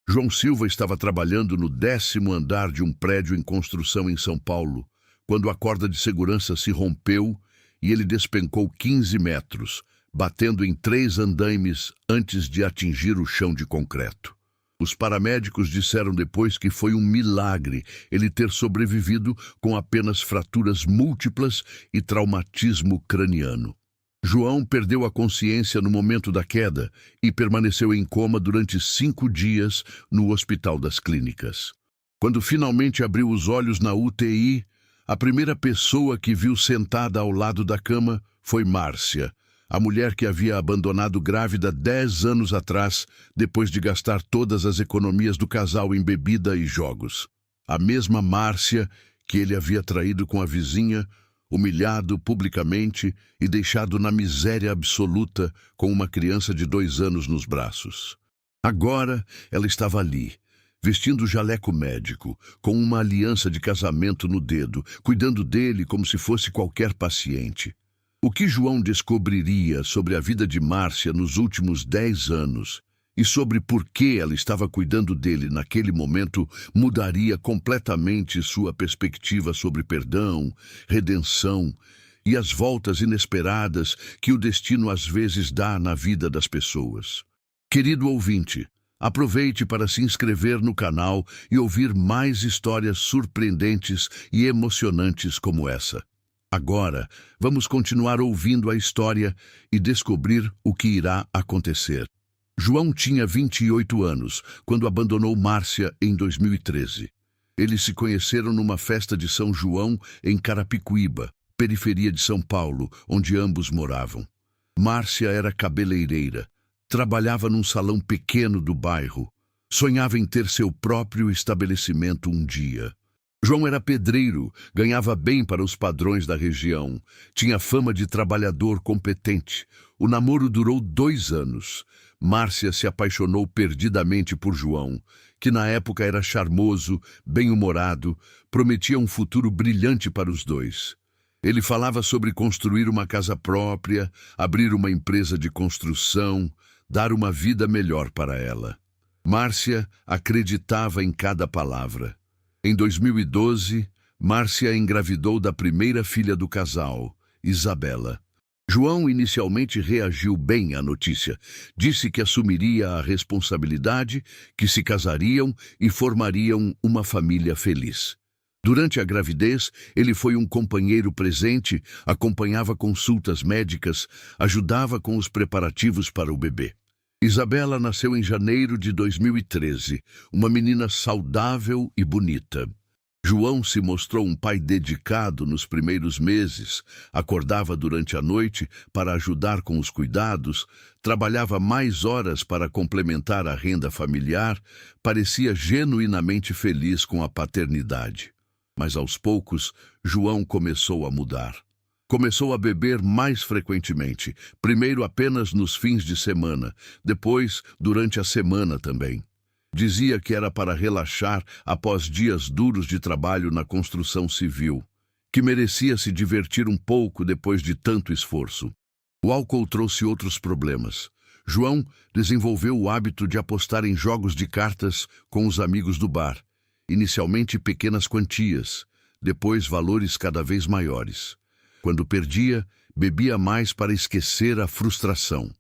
João Silva estava trabalhando no 10º andar de um prédio em construção em São Paulo, quando a corda de segurança se rompeu e ele despencou 15 metros, batendo em 3 andaimes antes de atingir o chão de concreto. Os paramédicos disseram depois que foi um milagre ele ter sobrevivido com apenas fraturas múltiplas e traumatismo craniano. João perdeu a consciência no momento da queda e permaneceu em coma durante 5 dias no Hospital das Clínicas. Quando finalmente abriu os olhos na UTI, a primeira pessoa que viu sentada ao lado da cama foi Márcia, a mulher que havia abandonado grávida 10 anos atrás, depois de gastar todas as economias do casal em bebida e jogos. A mesma Márcia que ele havia traído com a vizinha, humilhado publicamente e deixado na miséria absoluta com uma criança de 2 anos nos braços. Agora ela estava ali, vestindo jaleco médico, com uma aliança de casamento no dedo, cuidando dele como se fosse qualquer paciente. O que João descobriria sobre a vida de Márcia nos últimos 10 anos e sobre por que ela estava cuidando dele naquele momento mudaria completamente sua perspectiva sobre perdão, redenção e as voltas inesperadas que o destino às vezes dá na vida das pessoas. Querido ouvinte, aproveite para se inscrever no canal e ouvir mais histórias surpreendentes e emocionantes como essa. Agora, vamos continuar ouvindo a história e descobrir o que irá acontecer. João tinha 28 anos quando abandonou Márcia em 2013. Eles se conheceram numa festa de São João em Carapicuíba, periferia de São Paulo, onde ambos moravam. Márcia era cabeleireira, trabalhava num salão pequeno do bairro, sonhava em ter seu próprio estabelecimento um dia. João era pedreiro, ganhava bem para os padrões da região, tinha fama de trabalhador competente. O namoro durou 2 anos. Márcia se apaixonou perdidamente por João, que na época era charmoso, bem-humorado, prometia um futuro brilhante para os dois. Ele falava sobre construir uma casa própria, abrir uma empresa de construção, dar uma vida melhor para ela. Márcia acreditava em cada palavra. Em 2012, Márcia engravidou da primeira filha do casal, Isabela. João inicialmente reagiu bem à notícia. Disse que assumiria a responsabilidade, que se casariam e formariam uma família feliz. Durante a gravidez, ele foi um companheiro presente, acompanhava consultas médicas, ajudava com os preparativos para o bebê. Isabela nasceu em janeiro de 2013, uma menina saudável e bonita. João se mostrou um pai dedicado nos primeiros meses, acordava durante a noite para ajudar com os cuidados, trabalhava mais horas para complementar a renda familiar, parecia genuinamente feliz com a paternidade. Mas aos poucos, João começou a mudar. Começou a beber mais frequentemente, primeiro apenas nos fins de semana, depois durante a semana também. Dizia que era para relaxar após dias duros de trabalho na construção civil, que merecia se divertir um pouco depois de tanto esforço. O álcool trouxe outros problemas. João desenvolveu o hábito de apostar em jogos de cartas com os amigos do bar, inicialmente pequenas quantias, depois valores cada vez maiores. Quando perdia, bebia mais para esquecer a frustração.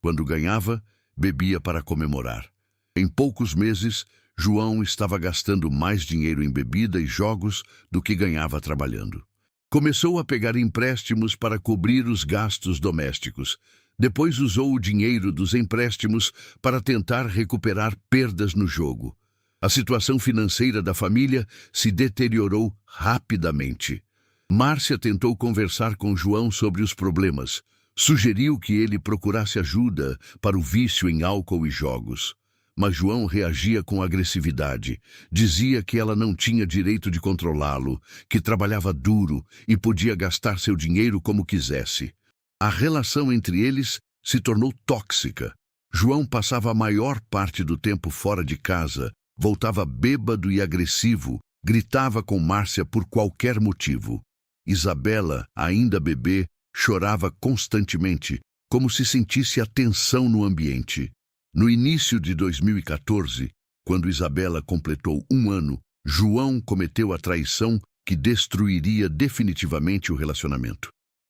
Quando ganhava, bebia para comemorar. Em poucos meses, João estava gastando mais dinheiro em bebida e jogos do que ganhava trabalhando. Começou a pegar empréstimos para cobrir os gastos domésticos. Depois usou o dinheiro dos empréstimos para tentar recuperar perdas no jogo. A situação financeira da família se deteriorou rapidamente. Márcia tentou conversar com João sobre os problemas. Sugeriu que ele procurasse ajuda para o vício em álcool e jogos. Mas João reagia com agressividade. Dizia que ela não tinha direito de controlá-lo, que trabalhava duro e podia gastar seu dinheiro como quisesse. A relação entre eles se tornou tóxica. João passava a maior parte do tempo fora de casa, voltava bêbado e agressivo, gritava com Márcia por qualquer motivo. Isabela, ainda bebê, chorava constantemente, como se sentisse a tensão no ambiente. No início de 2014, Quando Isabela completou 1 ano, João cometeu a traição que destruiria definitivamente o relacionamento.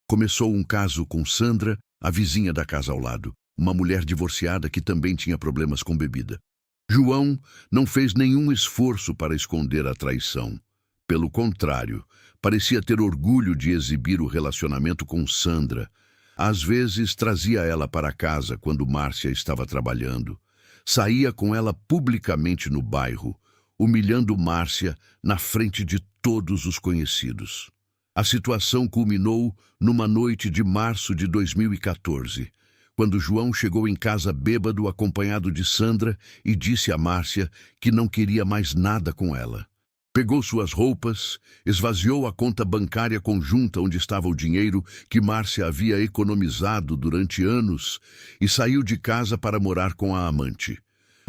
Começou um caso com Sandra, a vizinha da casa ao lado, uma mulher divorciada que também tinha problemas com bebida. João não fez nenhum esforço para esconder a traição. Pelo contrário, parecia ter orgulho de exibir o relacionamento com Sandra. Às vezes trazia ela para casa quando Márcia estava trabalhando. Saía com ela publicamente no bairro, humilhando Márcia na frente de todos os conhecidos. A situação culminou numa noite de março de 2014, quando João chegou em casa bêbado acompanhado de Sandra e disse a Márcia que não queria mais nada com ela. Pegou suas roupas, esvaziou a conta bancária conjunta onde estava o dinheiro que Márcia havia economizado durante anos e saiu de casa para morar com a amante.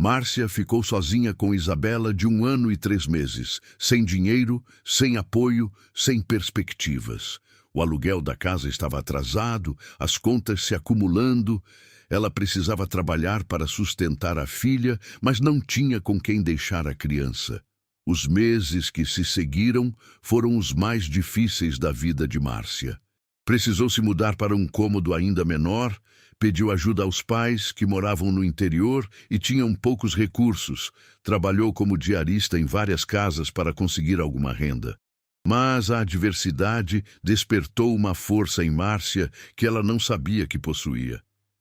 Márcia ficou sozinha com Isabela de 1 ano e 3 meses, sem dinheiro, sem apoio, sem perspectivas. O aluguel da casa estava atrasado, as contas se acumulando. Ela precisava trabalhar para sustentar a filha, mas não tinha com quem deixar a criança. Os meses que se seguiram foram os mais difíceis da vida de Márcia. Precisou se mudar para um cômodo ainda menor, pediu ajuda aos pais, que moravam no interior e tinham poucos recursos. Trabalhou como diarista em várias casas para conseguir alguma renda. Mas a adversidade despertou uma força em Márcia que ela não sabia que possuía.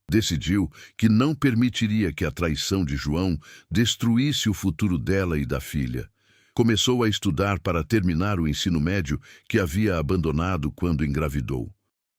Decidiu que não permitiria que a traição de João destruísse o futuro dela e da filha. Começou a estudar para terminar o ensino médio que havia abandonado quando engravidou.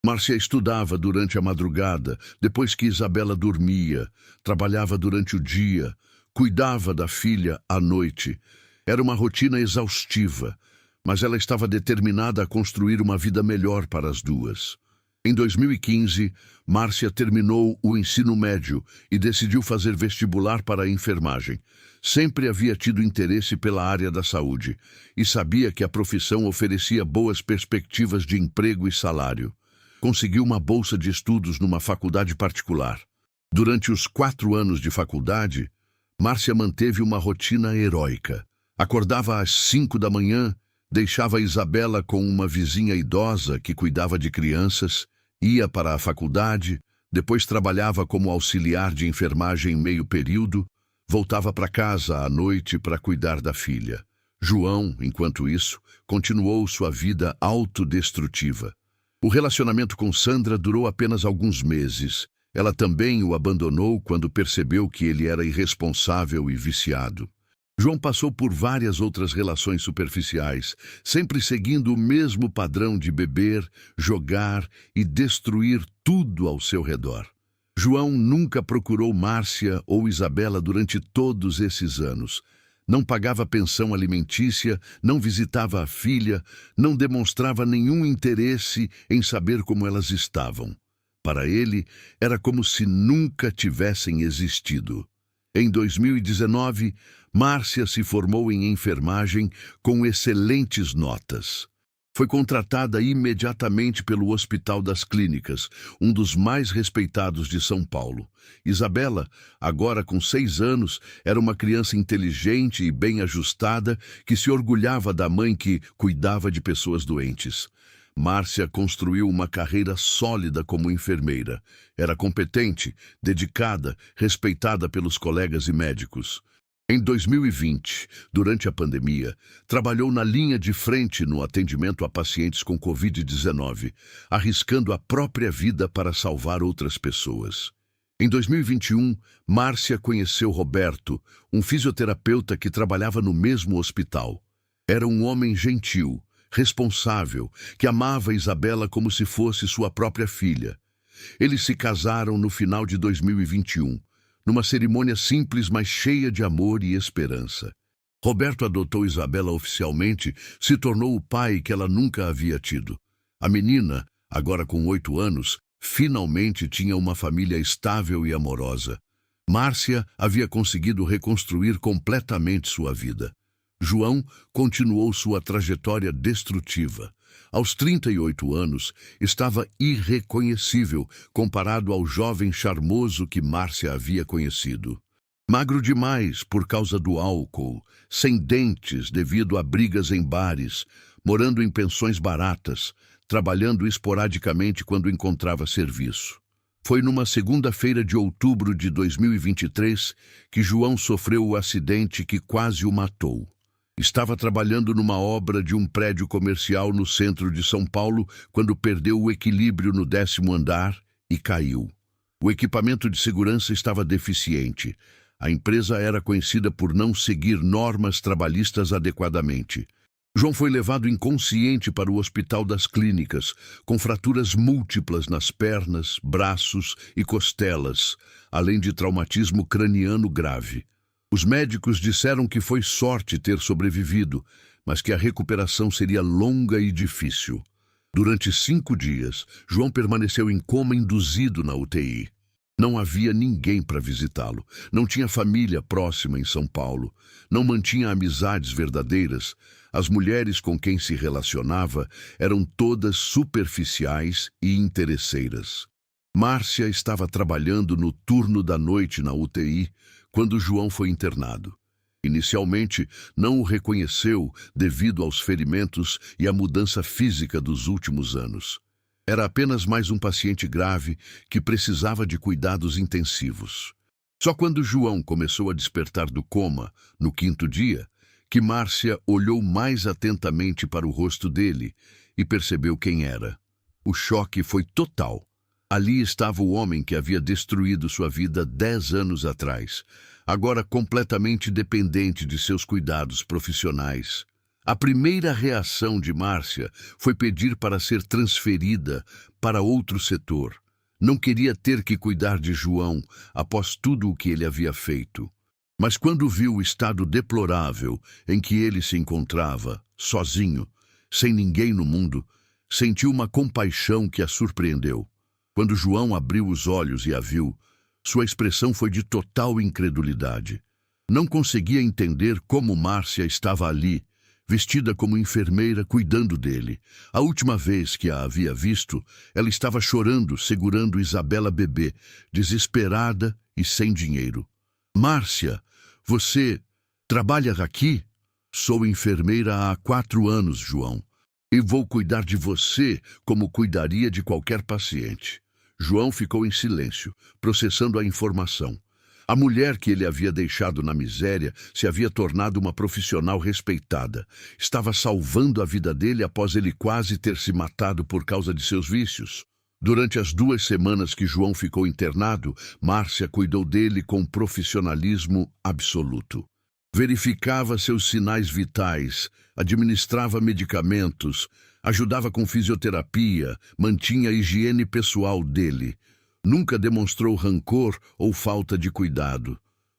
Márcia estudava durante a madrugada, depois que Isabela dormia, trabalhava durante o dia, cuidava da filha à noite. Era uma rotina exaustiva, mas ela estava determinada a construir uma vida melhor para as duas. Em 2015, Márcia terminou o ensino médio e decidiu fazer vestibular para a enfermagem. Sempre havia tido interesse pela área da saúde e sabia que a profissão oferecia boas perspectivas de emprego e salário. Conseguiu uma bolsa de estudos numa faculdade particular. Durante os 4 anos de faculdade, Márcia manteve uma rotina heróica. Acordava às 5 da manhã, deixava Isabela com uma vizinha idosa que cuidava de crianças, ia para a faculdade, depois trabalhava como auxiliar de enfermagem meio período, voltava para casa à noite para cuidar da filha. João, enquanto isso, continuou sua vida autodestrutiva. O relacionamento com Sandra durou apenas alguns meses. Ela também o abandonou quando percebeu que ele era irresponsável e viciado. João passou por várias outras relações superficiais, sempre seguindo o mesmo padrão de beber, jogar e destruir tudo ao seu redor. João nunca procurou Márcia ou Isabela durante todos esses anos. Não pagava pensão alimentícia, não visitava a filha, não demonstrava nenhum interesse em saber como elas estavam. Para ele, era como se nunca tivessem existido. Em 2019, Márcia se formou em enfermagem com excelentes notas. Foi contratada imediatamente pelo Hospital das Clínicas, um dos mais respeitados de São Paulo. Isabela, agora com 6 anos, era uma criança inteligente e bem ajustada que se orgulhava da mãe que cuidava de pessoas doentes. Márcia construiu uma carreira sólida como enfermeira. Era competente, dedicada, respeitada pelos colegas e médicos. Em 2020, durante a pandemia, trabalhou na linha de frente no atendimento a pacientes com Covid-19, arriscando a própria vida para salvar outras pessoas. Em 2021, Márcia conheceu Roberto, um fisioterapeuta que trabalhava no mesmo hospital. Era um homem gentil, responsável, que amava Isabela como se fosse sua própria filha. Eles se casaram no final de 2021, numa cerimônia simples, mas cheia de amor e esperança. Roberto adotou Isabela oficialmente, se tornou o pai que ela nunca havia tido. A menina, agora com 8 anos, finalmente tinha uma família estável e amorosa. Márcia havia conseguido reconstruir completamente sua vida. João continuou sua trajetória destrutiva. Aos 38 anos, estava irreconhecível comparado ao jovem charmoso que Márcia havia conhecido. Magro demais por causa do álcool, sem dentes devido a brigas em bares, morando em pensões baratas, trabalhando esporadicamente quando encontrava serviço. Foi numa segunda-feira de outubro de 2023 que João sofreu o acidente que quase o matou. Estava trabalhando numa obra de um prédio comercial no centro de São Paulo quando perdeu o equilíbrio no 10º andar e caiu. O equipamento de segurança estava deficiente. A empresa era conhecida por não seguir normas trabalhistas adequadamente. João foi levado inconsciente para o Hospital das Clínicas, com fraturas múltiplas nas pernas, braços e costelas, além de traumatismo craniano grave. Os médicos disseram que foi sorte ter sobrevivido, mas que a recuperação seria longa e difícil. Durante 5 dias, João permaneceu em coma induzido na UTI. Não havia ninguém para visitá-lo, não tinha família próxima em São Paulo, não mantinha amizades verdadeiras. As mulheres com quem se relacionava eram todas superficiais e interesseiras. Márcia estava trabalhando no turno da noite na UTI quando João foi internado. Inicialmente, não o reconheceu devido aos ferimentos e à mudança física dos últimos anos. Era apenas mais um paciente grave que precisava de cuidados intensivos. Só quando João começou a despertar do coma, no 5º dia, que Márcia olhou mais atentamente para o rosto dele e percebeu quem era. O choque foi total. Ali estava o homem que havia destruído sua vida 10 anos atrás, agora completamente dependente de seus cuidados profissionais. A primeira reação de Márcia foi pedir para ser transferida para outro setor. Não queria ter que cuidar de João após tudo o que ele havia feito. Mas quando viu o estado deplorável em que ele se encontrava, sozinho, sem ninguém no mundo, sentiu uma compaixão que a surpreendeu. Quando João abriu os olhos e a viu, sua expressão foi de total incredulidade. Não conseguia entender como Márcia estava ali, vestida como enfermeira, cuidando dele. A última vez que a havia visto, ela estava chorando, segurando Isabela bebê, desesperada e sem dinheiro. Márcia, você trabalha aqui? Sou enfermeira há 4 anos, João, e vou cuidar de você como cuidaria de qualquer paciente. João ficou em silêncio, processando a informação. A mulher que ele havia deixado na miséria se havia tornado uma profissional respeitada. Estava salvando a vida dele após ele quase ter se matado por causa de seus vícios. Durante as 2 semanas que João ficou internado, Márcia cuidou dele com profissionalismo absoluto. Verificava seus sinais vitais, administrava medicamentos, ajudava com fisioterapia, mantinha a higiene pessoal dele. Nunca demonstrou rancor ou falta de cuidado.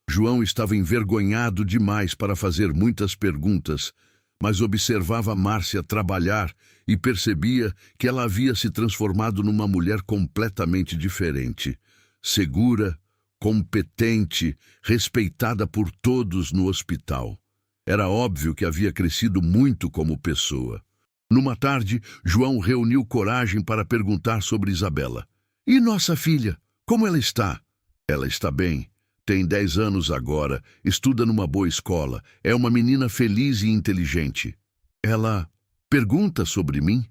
João estava envergonhado demais para fazer muitas perguntas, mas observava Márcia trabalhar e percebia que ela havia se transformado numa mulher completamente diferente. Segura, competente, respeitada por todos no hospital. Era óbvio que havia crescido muito como pessoa. Numa tarde, João reuniu coragem para perguntar sobre Isabela. E nossa filha, como ela está? Ela está bem. Tem 10 anos agora, estuda numa boa escola, é uma menina feliz e inteligente. Ela pergunta sobre mim?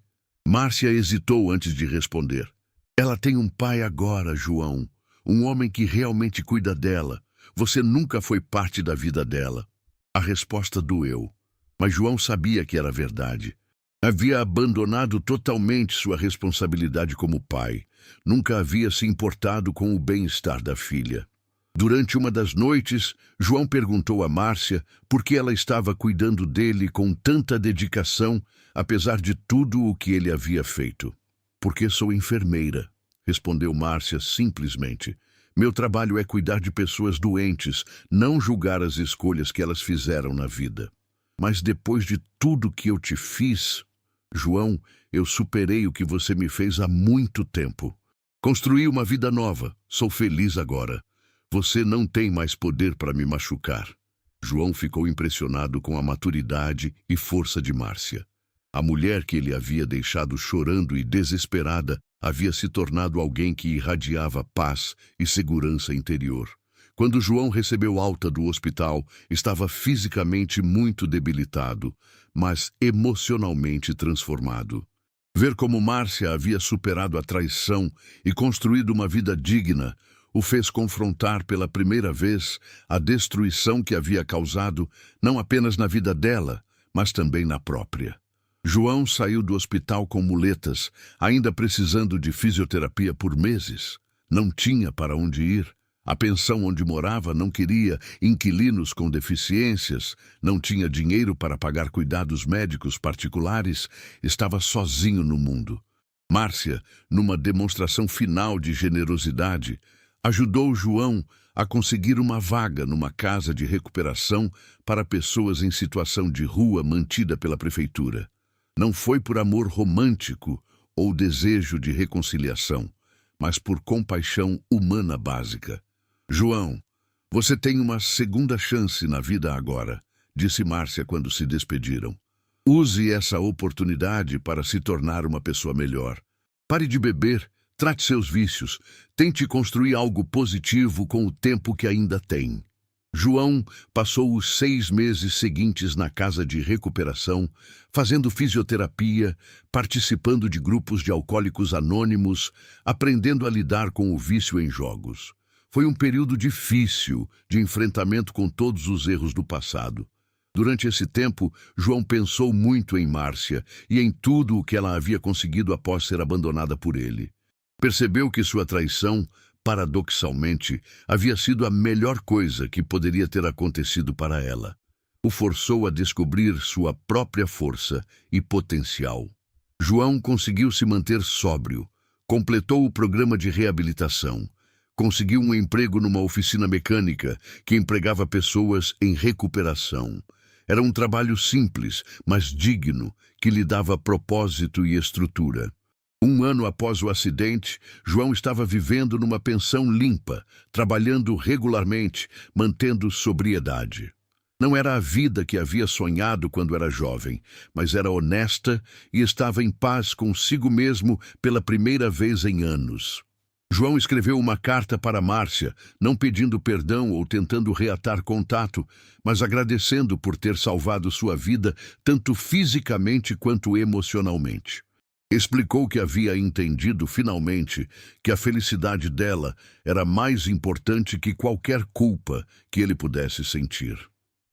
Márcia hesitou antes de responder. Ela tem um pai agora, João, um homem que realmente cuida dela. Você nunca foi parte da vida dela. A resposta doeu, mas João sabia que era verdade. Havia abandonado totalmente sua responsabilidade como pai. Nunca havia se importado com o bem-estar da filha. Durante uma das noites, João perguntou a Márcia por que ela estava cuidando dele com tanta dedicação, apesar de tudo o que ele havia feito. Porque sou enfermeira, respondeu Márcia simplesmente. Meu trabalho é cuidar de pessoas doentes, não julgar as escolhas que elas fizeram na vida. Mas depois de tudo que eu te fiz, João, eu superei o que você me fez há muito tempo. Construí uma vida nova, sou feliz agora. Você não tem mais poder para me machucar. João ficou impressionado com a maturidade e força de Márcia. A mulher que ele havia deixado chorando e desesperada havia se tornado alguém que irradiava paz e segurança interior. Quando João recebeu alta do hospital, estava fisicamente muito debilitado, mas emocionalmente transformado. Ver como Márcia havia superado a traição e construído uma vida digna o fez confrontar pela primeira vez a destruição que havia causado não apenas na vida dela, mas também na própria. João saiu do hospital com muletas, ainda precisando de fisioterapia por meses. Não tinha para onde ir. A pensão onde morava não queria inquilinos com deficiências, não tinha dinheiro para pagar cuidados médicos particulares, estava sozinho no mundo. Márcia, numa demonstração final de generosidade, ajudou João a conseguir uma vaga numa casa de recuperação para pessoas em situação de rua mantida pela prefeitura. Não foi por amor romântico ou desejo de reconciliação, mas por compaixão humana básica. João, você tem uma segunda chance na vida agora, disse Márcia quando se despediram. Use essa oportunidade para se tornar uma pessoa melhor. Pare de beber, trate seus vícios, tente construir algo positivo com o tempo que ainda tem. João passou os 6 meses seguintes na casa de recuperação, fazendo fisioterapia, participando de grupos de alcoólicos anônimos, aprendendo a lidar com o vício em jogos. Foi um período difícil de enfrentamento com todos os erros do passado. Durante esse tempo, João pensou muito em Márcia e em tudo o que ela havia conseguido após ser abandonada por ele. Percebeu que sua traição, paradoxalmente, havia sido a melhor coisa que poderia ter acontecido para ela. O forçou a descobrir sua própria força e potencial. João conseguiu se manter sóbrio, completou o programa de reabilitação, conseguiu um emprego numa oficina mecânica que empregava pessoas em recuperação. Era um trabalho simples, mas digno, que lhe dava propósito e estrutura. 1 ano após o acidente, João estava vivendo numa pensão limpa, trabalhando regularmente, mantendo sobriedade. Não era a vida que havia sonhado quando era jovem, mas era honesta e estava em paz consigo mesmo pela primeira vez em anos. João escreveu uma carta para Márcia, não pedindo perdão ou tentando reatar contato, mas agradecendo por ter salvado sua vida tanto fisicamente quanto emocionalmente. Explicou que havia entendido finalmente que a felicidade dela era mais importante que qualquer culpa que ele pudesse sentir.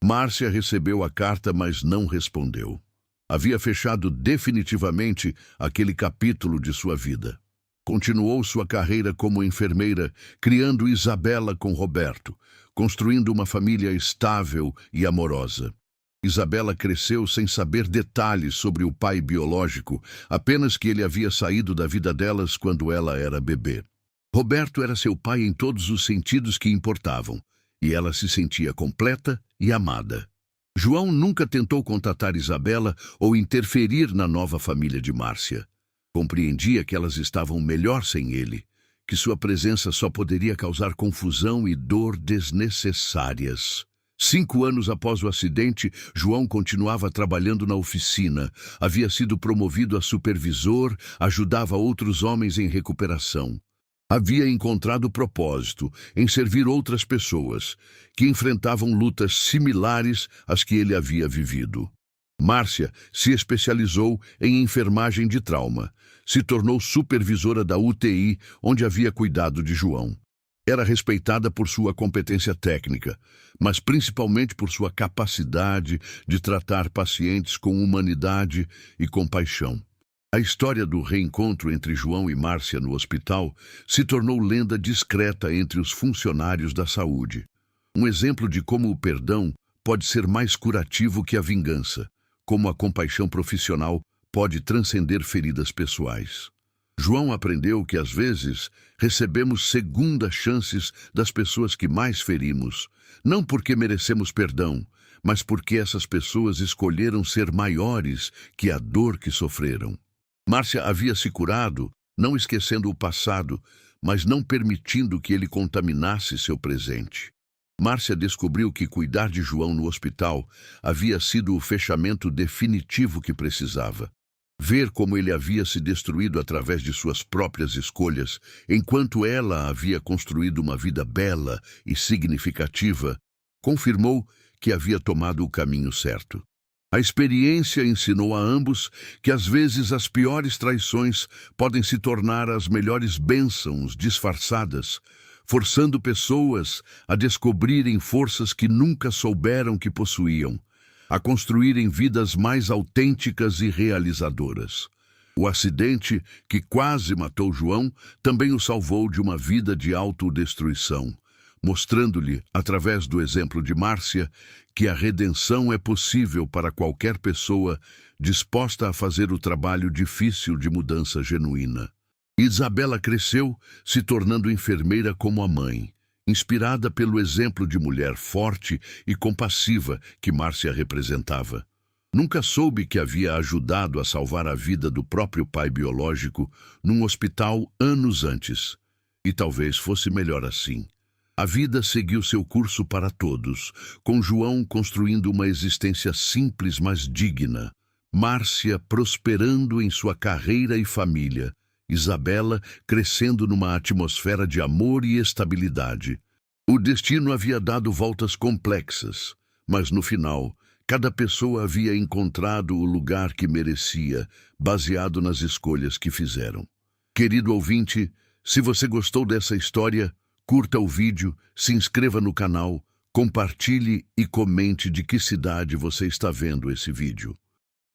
Márcia recebeu a carta, mas não respondeu. Havia fechado definitivamente aquele capítulo de sua vida. Continuou sua carreira como enfermeira, criando Isabela com Roberto, construindo uma família estável e amorosa. Isabela cresceu sem saber detalhes sobre o pai biológico, apenas que ele havia saído da vida delas quando ela era bebê. Roberto era seu pai em todos os sentidos que importavam, e ela se sentia completa e amada. João nunca tentou contatar Isabela ou interferir na nova família de Márcia. Compreendia que elas estavam melhor sem ele, que sua presença só poderia causar confusão e dor desnecessárias. 5 anos após o acidente, João continuava trabalhando na oficina. Havia sido promovido a supervisor, ajudava outros homens em recuperação. Havia encontrado propósito em servir outras pessoas, que enfrentavam lutas similares às que ele havia vivido. Márcia se especializou em enfermagem de trauma. Se tornou supervisora da UTI, onde havia cuidado de João. Era respeitada por sua competência técnica, mas principalmente por sua capacidade de tratar pacientes com humanidade e compaixão. A história do reencontro entre João e Márcia no hospital se tornou lenda discreta entre os funcionários da saúde. Um exemplo de como o perdão pode ser mais curativo que a vingança, como a compaixão profissional pode transcender feridas pessoais. João aprendeu que, às vezes, recebemos segundas chances das pessoas que mais ferimos, não porque merecemos perdão, mas porque essas pessoas escolheram ser maiores que a dor que sofreram. Márcia havia se curado, não esquecendo o passado, mas não permitindo que ele contaminasse seu presente. Márcia descobriu que cuidar de João no hospital havia sido o fechamento definitivo que precisava. Ver como ele havia se destruído através de suas próprias escolhas, enquanto ela havia construído uma vida bela e significativa, confirmou que havia tomado o caminho certo. A experiência ensinou a ambos que às vezes as piores traições podem se tornar as melhores bênçãos disfarçadas, forçando pessoas a descobrirem forças que nunca souberam que possuíam, a construírem vidas mais autênticas e realizadoras. O acidente que quase matou João também o salvou de uma vida de autodestruição, mostrando-lhe, através do exemplo de Márcia, que a redenção é possível para qualquer pessoa disposta a fazer o trabalho difícil de mudança genuína. Isabela cresceu, se tornando enfermeira como a mãe, inspirada pelo exemplo de mulher forte e compassiva que Márcia representava. Nunca soube que havia ajudado a salvar a vida do próprio pai biológico num hospital anos antes. E talvez fosse melhor assim. A vida seguiu seu curso para todos, com João construindo uma existência simples, mas digna. Márcia prosperando em sua carreira e família. Isabela crescendo numa atmosfera de amor e estabilidade. O destino havia dado voltas complexas, mas no final, cada pessoa havia encontrado o lugar que merecia, baseado nas escolhas que fizeram. Querido ouvinte, se você gostou dessa história, curta o vídeo, se inscreva no canal, compartilhe e comente de que cidade você está vendo esse vídeo.